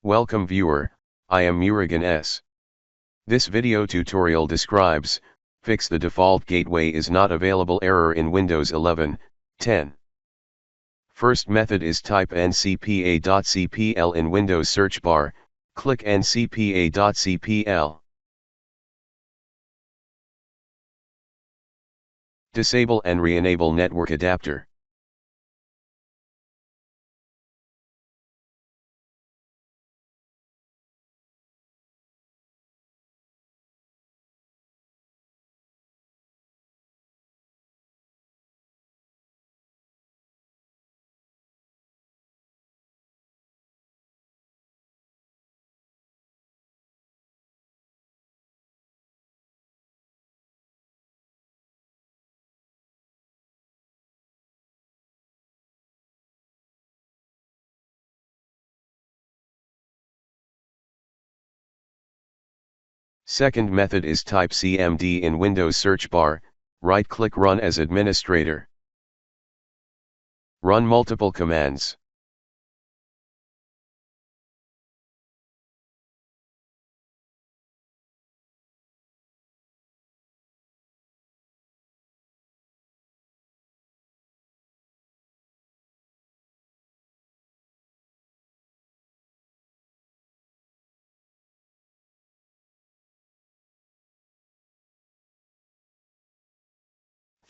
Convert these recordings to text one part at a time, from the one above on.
Welcome viewer, I am Murugan S. This video tutorial describes, fix the default gateway is not available error in Windows 11, 10. First method is type ncpa.cpl in Windows search bar, click ncpa.cpl. Disable and re-enable network adapter. Second method is type cmd in Windows search bar, right-click Run as administrator. Run multiple commands.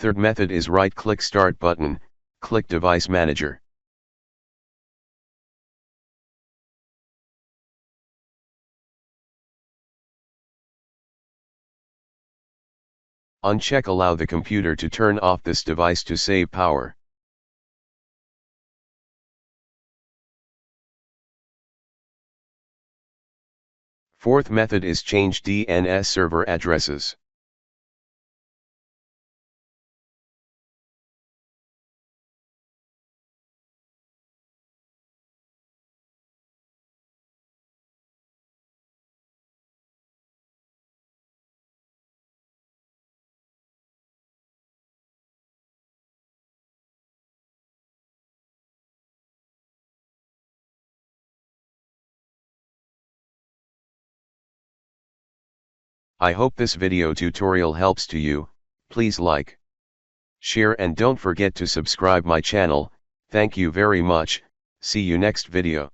Third method is right-click Start button, click Device Manager. Uncheck Allow the computer to turn off this device to save power. Fourth method is change DNS server addresses. I hope this video tutorial helps to you. Please like, share and don't forget to subscribe my channel. Thank you very much. See you next video.